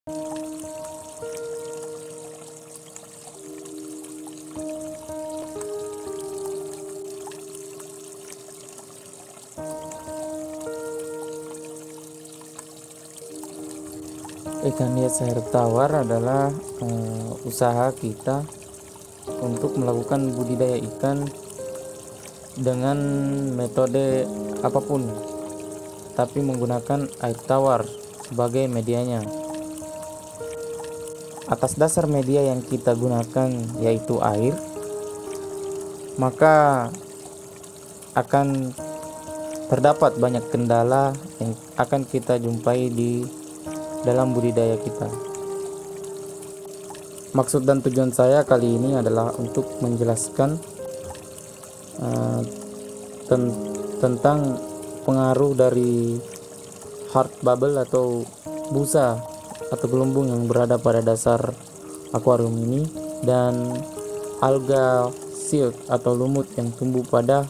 Ikan hias air tawar adalah usaha kita untuk melakukan budidaya ikan dengan metode apapun, tapi menggunakan air tawar sebagai medianya. Atas dasar media yang kita gunakan yaitu air, maka akan terdapat banyak kendala yang akan kita jumpai di dalam budidaya kita. Maksud dan tujuan saya kali ini adalah untuk menjelaskan tentang pengaruh dari hard bubble atau busa atau gelembung yang berada pada dasar akuarium ini, dan alga silk atau lumut yang tumbuh pada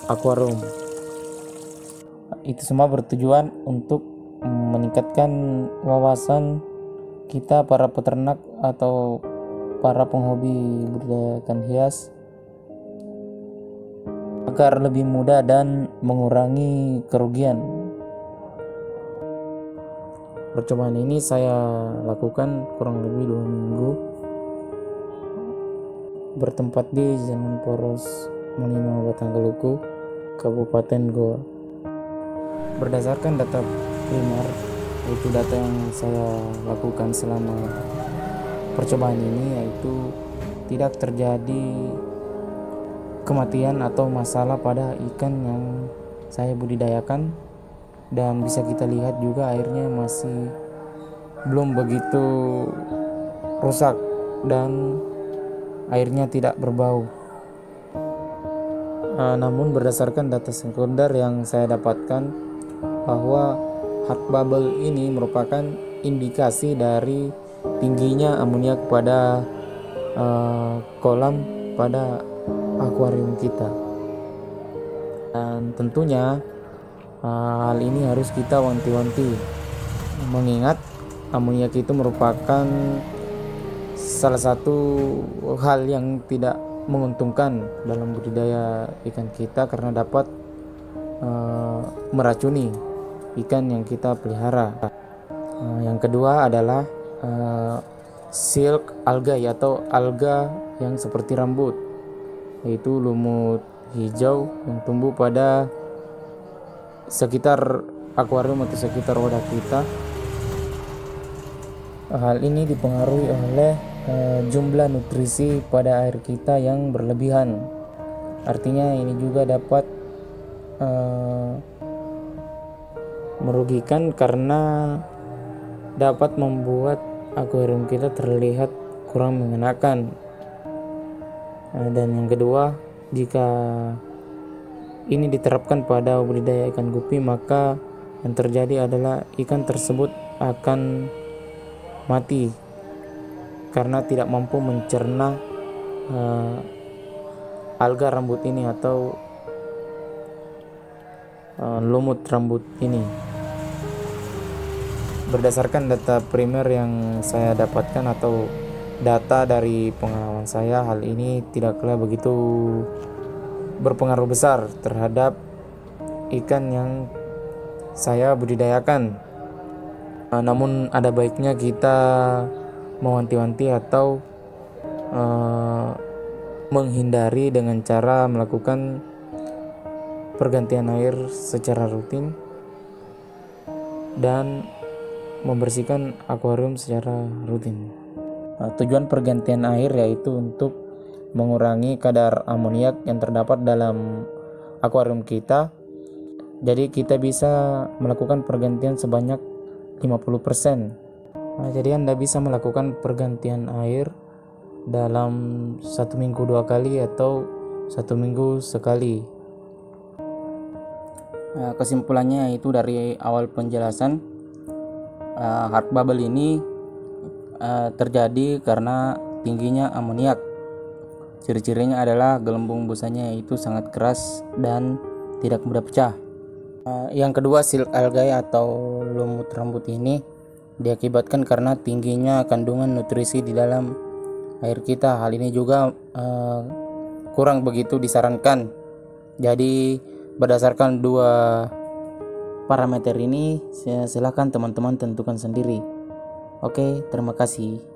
akuarium. Itu semua bertujuan untuk meningkatkan wawasan kita para peternak atau para penghobi budidaya ikan hias agar lebih mudah dan mengurangi kerugian. Percobaan ini saya lakukan kurang lebih 2 minggu, bertempat di Jalan Poros Monima Batanggaluku, Kabupaten Goa. Berdasarkan data primer, itu data yang saya lakukan selama percobaan ini, yaitu tidak terjadi kematian atau masalah pada ikan yang saya budidayakan, dan bisa kita lihat juga airnya masih belum begitu rusak dan airnya tidak berbau. Namun berdasarkan data sekunder yang saya dapatkan, bahwa hard bubble ini merupakan indikasi dari tingginya amoniak pada kolam pada akuarium kita. Dan tentunya hal ini harus kita wanti-wanti, mengingat amoniak itu merupakan salah satu hal yang tidak menguntungkan dalam budidaya ikan kita karena dapat meracuni ikan yang kita pelihara. Yang kedua adalah silk algae atau alga yang seperti rambut, yaitu lumut hijau yang tumbuh pada sekitar akuarium atau sekitar wadah kita. Hal ini dipengaruhi oleh jumlah nutrisi pada air kita yang berlebihan. Artinya ini juga dapat merugikan karena dapat membuat akuarium kita terlihat kurang mengenakan. Dan yang kedua, jika ini diterapkan pada budidaya ikan gupi, maka yang terjadi adalah ikan tersebut akan mati karena tidak mampu mencerna alga rambut ini atau lumut rambut ini. Berdasarkan data primer yang saya dapatkan atau data dari pengalaman saya, hal ini tidaklah begitu berpengaruh besar terhadap ikan yang saya budidayakan. Namun ada baiknya kita mewanti-wanti atau menghindari dengan cara melakukan pergantian air secara rutin dan membersihkan akuarium secara rutin. Tujuan pergantian air yaitu untuk mengurangi kadar amoniak yang terdapat dalam akuarium kita. Jadi kita bisa melakukan pergantian sebanyak 50%. Jadi Anda bisa melakukan pergantian air dalam 1 minggu 2 kali atau 1 minggu sekali. Kesimpulannya itu dari awal penjelasan, hard bubble ini terjadi karena tingginya amoniak. Ciri-cirinya adalah gelembung busanya itu sangat keras dan tidak mudah pecah. Yang kedua, silk algae atau lumut rambut ini diakibatkan karena tingginya kandungan nutrisi di dalam air kita. Hal ini juga kurang begitu disarankan. Jadi berdasarkan dua parameter ini, silakan teman-teman tentukan sendiri. Oke, terima kasih.